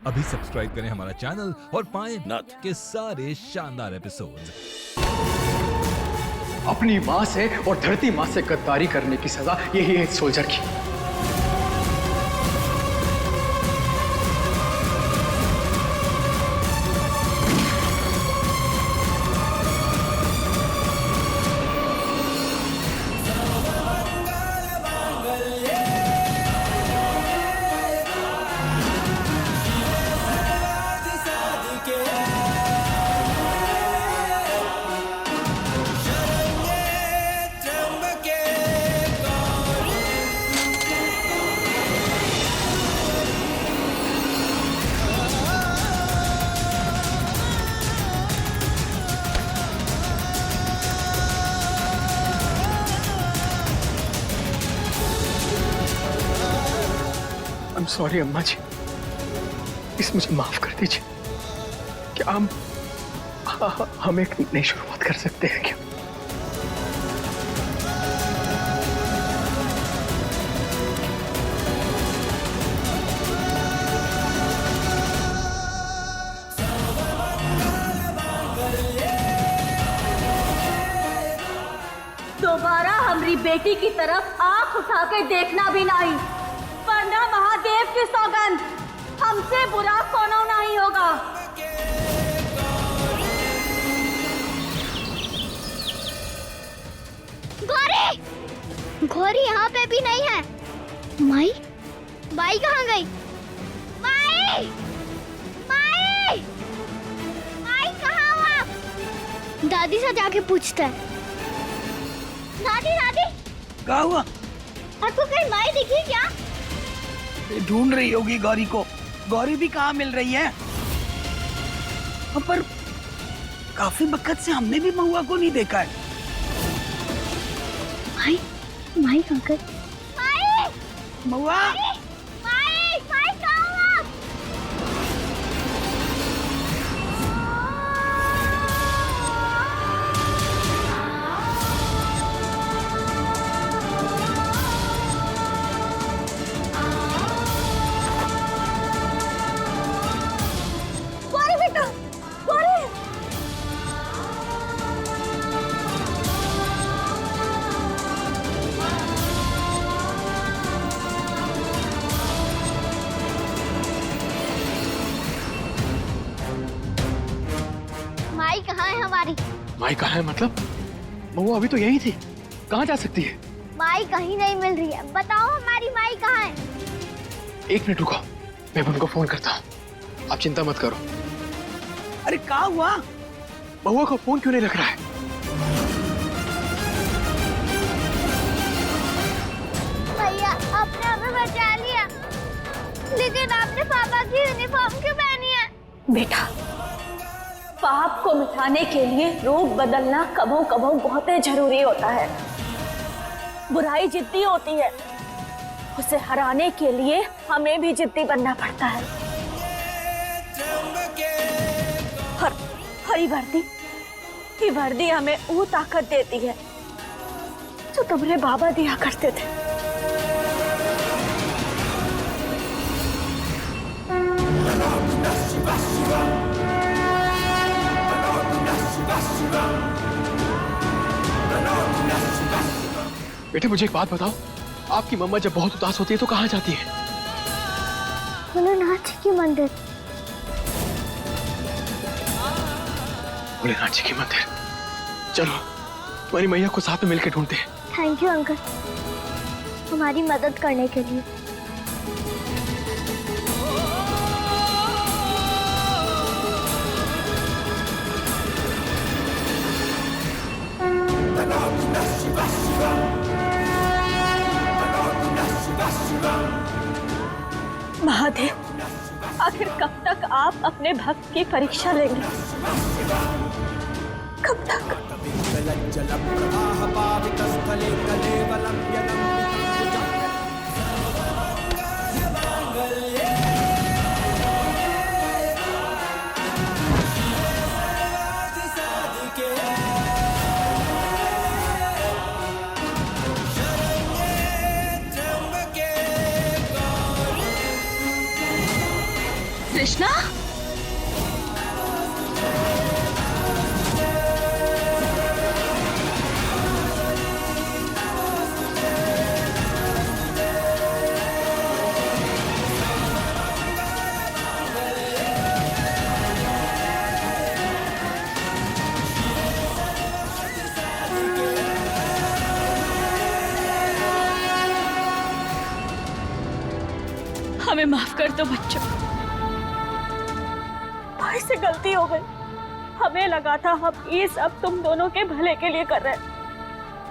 अभी सब्सक्राइब करें हमारा चैनल और पाएं नाथ। के सारे शानदार एपिसोड्स। अपनी माँ से और धरती माँ से गद्दारी करने की सजा यही है इस सोल्जर की। I'm sorry अम्मा जी, इस मुझे माफ कर दीजिए। क्या हम एक नई शुरुआत कर सकते हैं क्या? दोबारा हमारी बेटी की तरफ आंख उठा के देखना भी नहीं, वरना महादेव की सौगंध हमसे बुरा कोनो नहीं होगा। गौरी, गौरी यहाँ पे भी नहीं है। माई, माई कहाँ गई? माई, माई, माई कहाँ हो आप? दादी से जाके पूछते हैं। दादी, दादी, क्या हुआ? आपको कहीं माई दिखी क्या? ढूंढ रही होगी गौरी को। गौरी भी कहाँ मिल रही है? पर काफी वक्त से हमने भी महुआ को नहीं देखा है। माई, माई कहाँ गई? माई, महुआ, माई, माई कहाँ हो आप? गौरी बेटा, गौरी। माई कहाँ है हमारी? माई कहाँ है मतलब? महुआ अभी तो यही थी, कहाँ जा सकती है? माई कहीं नहीं मिल रही है, बताओ हमारी माई कहाँ है? एक मिनट रुको, मैं उनको फोन करता हूँ। आप चिंता मत करो। अरे क्या हुआ? महुआ का फोन क्यों नहीं लग रहा है? भैया, आपने हमें बचा लिया, लेकिन आपने पापा की यूनिफॉर्म क्यों पहनी है? बेटा, पाप को मिटाने के लिए रूप बदलना कबो कबो बहुत जरूरी होता है। बुराई जिद्दी होती है, उसे हराने के लिए हमें भी जिद्दी बनना पड़ता है। हरी वर्दी, ये वर्दी हमें वो ताकत देती है जो तुम्हारे बाबा दिया करते थे। बेटे मुझे एक बात बताओ, आपकी मम्मा जब बहुत उदास होती है तो कहाँ जाती है? भोलेनाथ जी की मंदिर। भोलेनाथ जी की मंदिर। चलो तुम्हारी मैया को साथ में मिलकर ढूंढते हैं। थैंक यू अंकल, हमारी मदद करने के लिए। महादेव, आखिर कब तक आप अपने भक्त की परीक्षा लेंगे? कब तक? कृष्णा, हमें माफ कर दो बच्चों। भाई से गलती हो गई। हमें लगा था हम ये सब तुम दोनों के भले के लिए कर रहे हैं।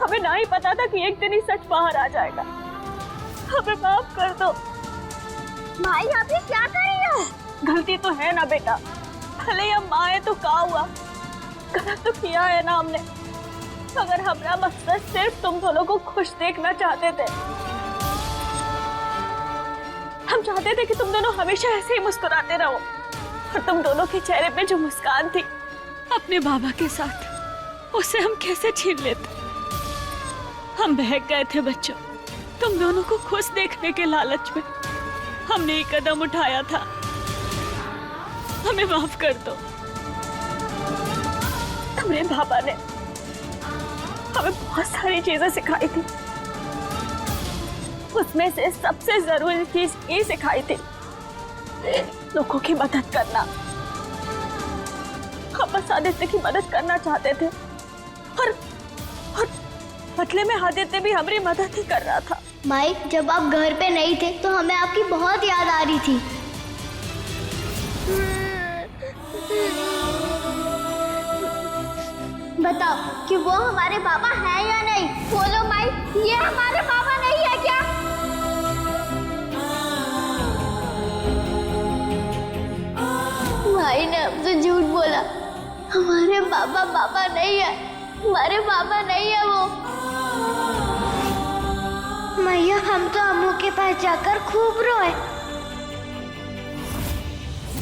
हमें ना ही पता था कि एक दिन ही सच बाहर आ जाएगा। हमें माफ कर दो। माई आप ये क्या कर रही हो? गलती तो है ना बेटा, भले हम माँ है तो क्या हुआ, गलत तो किया है ना हमने। अगर हमारा मकसद सिर्फ तुम दोनों को खुश देखना चाहते थे, हम चाहते थे कि तुम दोनों हमेशा ऐसे ही मुस्कुराते रहो, और तुम दोनों के चेहरे पे जो मुस्कान थी अपने बाबा के साथ, उसे हम कैसे छीन लेते। हम बहक गए थे बच्चों, तुम दोनों को खुश देखने के लालच में हमने एक कदम उठाया था। हमें माफ कर दो। तुम्हारे बाबा ने हमें बहुत सारी चीजें सिखाई थी, उसमें से सबसे जरूरी चीज ये सिखाई थी, लोगों की मदद करना। हम बस आदित्य की मदद करना चाहते थे, और बदले में आदित्य भी हमारी मदद ही कर रहा था। माई जब आप घर पे नहीं थे तो हमें आपकी बहुत याद आ रही थी। बताओ कि वो हमारे बाबा हैं या नहीं? बोलो माई, ये हमारे बाबा नहीं है क्या? माई ने हमसे झूठ बोला। हमारे बाबा बाबा नहीं है, हमारे बाबा नहीं है वो। मैया हम तो अम्मू के पास जाकर खूब रोए।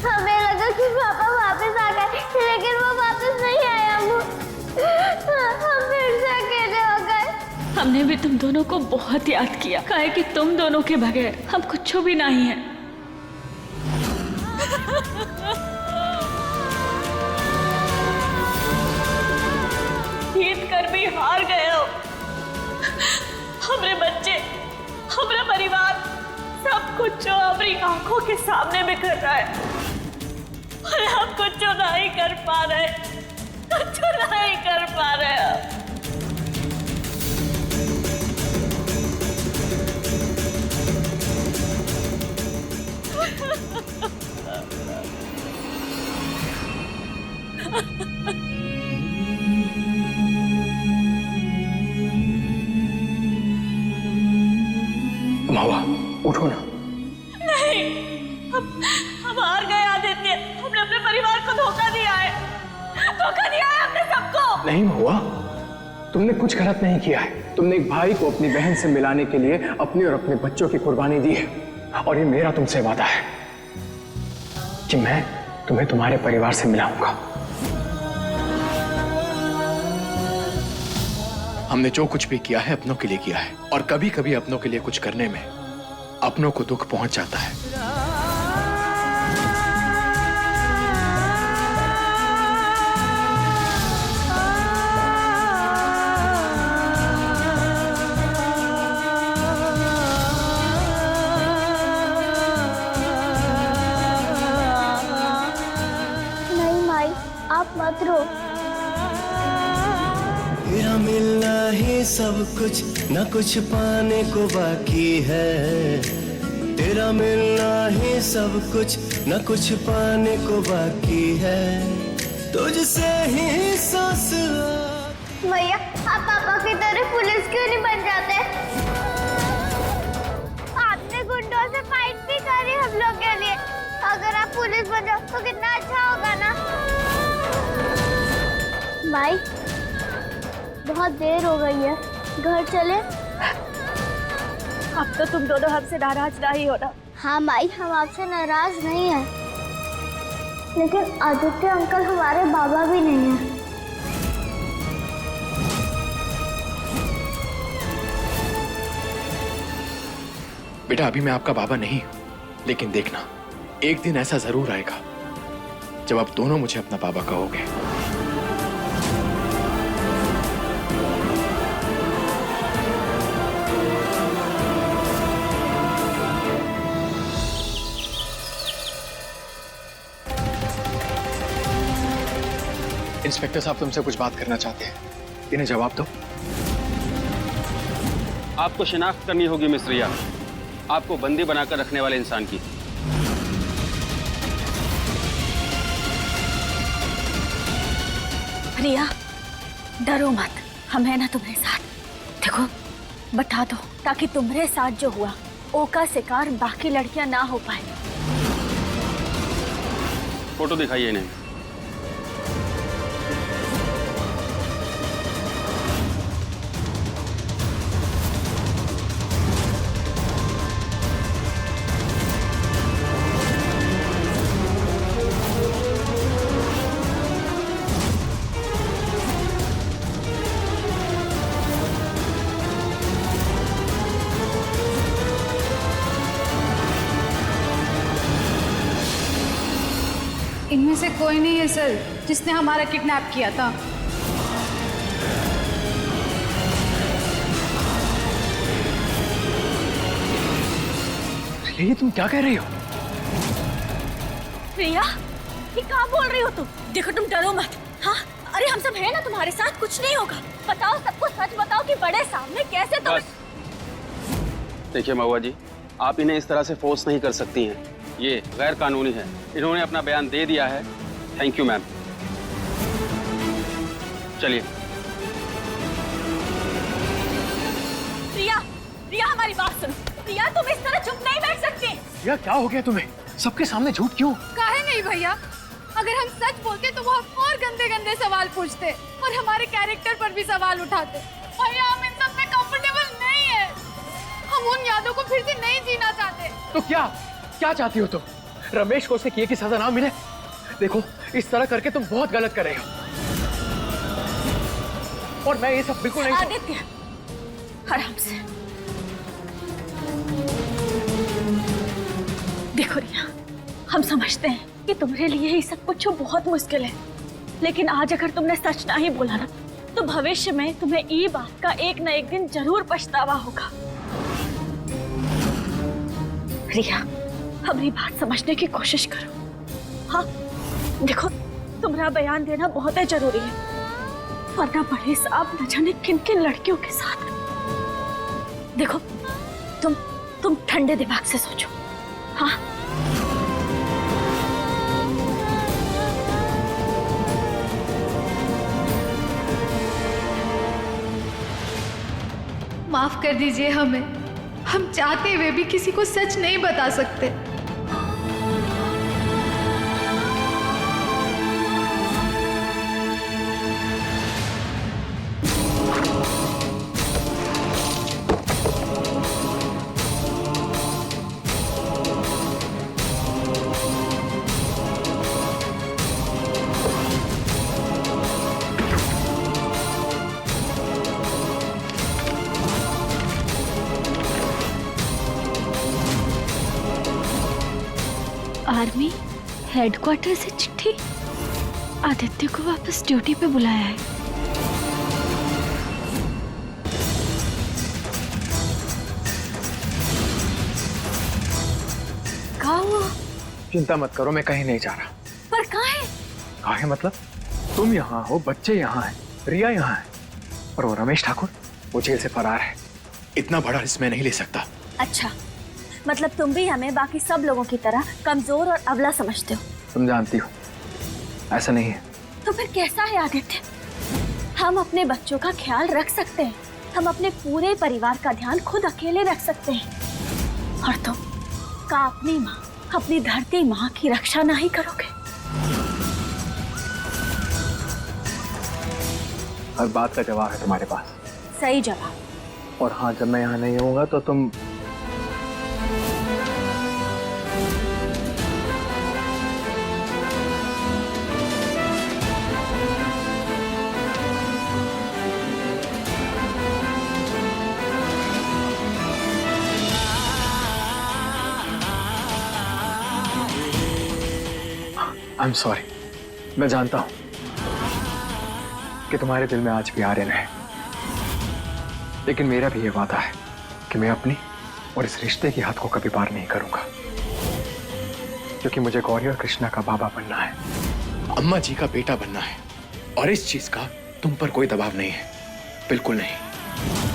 हमें लगा कि पापा वापस आ गए, लेकिन वो वापस नहीं आए। अम्मू हम फिर से अकेले हो गए। हमने भी तुम दोनों को बहुत याद किया, कहे कि तुम दोनों के बगैर हम कुछ भी नहीं है। जीत कर भी हार गए हो। हमारे बच्चे, हमारा परिवार, सब कुछ जो हमारी आंखों के सामने बिखर रहा है, और हम कुछ नहीं कर पा रहे, कुछ नहीं कर पा रहे। मावा उठो ना। नहीं, हम हार गए आदित्य। हमने अपने परिवार को धोखा दिया है, धोखा दिया है हमने सबको। नहीं महुआ, तुमने कुछ गलत नहीं किया है। तुमने एक भाई को अपनी बहन से मिलाने के लिए अपनी और अपने बच्चों की कुर्बानी दी है, और ये मेरा तुमसे वादा है कि मैं तुम्हें तुम्हारे परिवार से मिलाऊंगा। हमने जो कुछ भी किया है अपनों के लिए किया है, और कभी कभी अपनों के लिए कुछ करने में अपनों को दुख पहुंच जाता है। नहीं माई, आप मत रो। तेरा मिलना ही सब कुछ, न कुछ पाने को बाकी है। तेरा मिलना ही सब कुछ, न कुछ पाने को बाकी है। तुझसे ही सांस। भैया आप पापा की तरह पुलिस क्यों नहीं बन जाते? आपने गुंडों से फाइट भी करी हम लोग के लिए। अगर आप पुलिस बन जाओ तो कितना अच्छा होगा ना। भाई बहुत देर हो गई है, घर चले? अब तो तुम दोनों हमसे नाराज नहीं हो ना? हाँ माई, हम आपसे नाराज नहीं हैं, लेकिन आदित्य अंकल हमारे बाबा भी नहीं हैं। बेटा अभी मैं आपका बाबा नहीं हूं, लेकिन देखना एक दिन ऐसा जरूर आएगा जब आप दोनों मुझे अपना बाबा कहोगे। इंस्पेक्टर साहब तुमसे कुछ बात करना चाहते हैं, इन्हें जवाब दो। आपको शिनाख्त करनी होगी मिस रिया, आपको बंदी बनाकर रखने वाले इंसान की। रिया, डरो मत, हम है ना तुम्हारे साथ। देखो, बता दो ताकि तुम्हारे साथ जो हुआ ओ का शिकार बाकी लड़कियां ना हो पाए। फोटो दिखाइए इन्हें। इनमें से कोई नहीं है सर जिसने हमारा किडनैप किया था। ये तुम क्या कह रही हो? रिया, ये क्या बोल रही हो तुम? देखो तुम डरो मत। हाँ, अरे हम सब है ना तुम्हारे साथ, कुछ नहीं होगा। बताओ, सबको सच बताओ कि बड़े सामने कैसे तुम। बस देखिए महुआ जी, आप इन्हें इस तरह से फोर्स नहीं कर सकती हैं, ये गैर कानूनी है। इन्होंने अपना बयान दे दिया है। Thank you ma'am. चलिए। रिया, रिया हमारी बात सुनो। रिया, तुम इस तरह चुप नहीं बैठ सकती। या क्या हो गया तुम्हें? सबके सामने झूठ क्यों? काहे नहीं भैया, अगर हम सच बोलते तो वो और गंदे गंदे सवाल पूछते और हमारे कैरेक्टर पर भी सवाल उठाते। भैया, हम इन सब में कंफर्टेबल नहीं है। हम उन यादों को फिर से नहीं जीना चाहते। तो क्या चाहती हो तुम? रमेश को उसके किए की सजा ना मिले? देखो, इस तरह करके तुम बहुत गलत कर रहे हो और मैं ये सब बिल्कुल नहीं। आदित्य, आराम से। देखो रिया, हम समझते हैं कि तुम्हारे लिए ये सब कुछ बहुत मुश्किल है, लेकिन आज अगर तुमने सच ना ही बोला ना, तो भविष्य में तुम्हें ये बात का एक न एक दिन जरूर पछतावा होगा। रिया, हमारी बात समझने की कोशिश करो। हाँ, देखो, तुम्हारा बयान देना बहुत ही जरूरी है, वरना बड़े साहब न जाने किन किन लड़कियों के साथ। देखो, तुम ठंडे दिमाग से सोचो। हाँ, माफ कर दीजिए हमें, हम चाहते हुए भी किसी को सच नहीं बता सकते। आर्मी हेडक्वार्टर से चिट्ठी। आदित्य को वापस ड्यूटी पे बुलाया है। कहाँ हुआ? चिंता मत करो, मैं कहीं नहीं जा रहा। पर कहाँ है? कहाँ है मतलब? तुम यहाँ हो, बच्चे यहाँ हैं, रिया यहाँ है, और वो रमेश ठाकुर वो जेल से फरार है। इतना बड़ा रिस्क मैं नहीं ले सकता। अच्छा, मतलब तुम भी हमें बाकी सब लोगों की तरह कमजोर और अबला समझते हो। तुम जानती हो ऐसा नहीं है। तो फिर कैसा है आदित्य? हम अपने बच्चों का ख्याल रख सकते हैं, हम अपने पूरे परिवार का ध्यान खुद अकेले रख सकते हैं, और तुम का अपनी माँ, अपनी धरती माँ की रक्षा नहीं करोगे? हर बात का जवाब है तुम्हारे पास। सही जवाब। और हाँ, जब मैं यहाँ नहीं होऊंगा तो तुम आई एम सॉरी, मैं जानता हूं कि तुम्हारे दिल में आज भी आर्यन है, लेकिन मेरा भी ये वादा है कि मैं अपनी और इस रिश्ते की हद को कभी पार नहीं करूंगा, क्योंकि मुझे गौरी और कृष्णा का बाबा बनना है, अम्मा जी का बेटा बनना है, और इस चीज का तुम पर कोई दबाव नहीं है, बिल्कुल नहीं।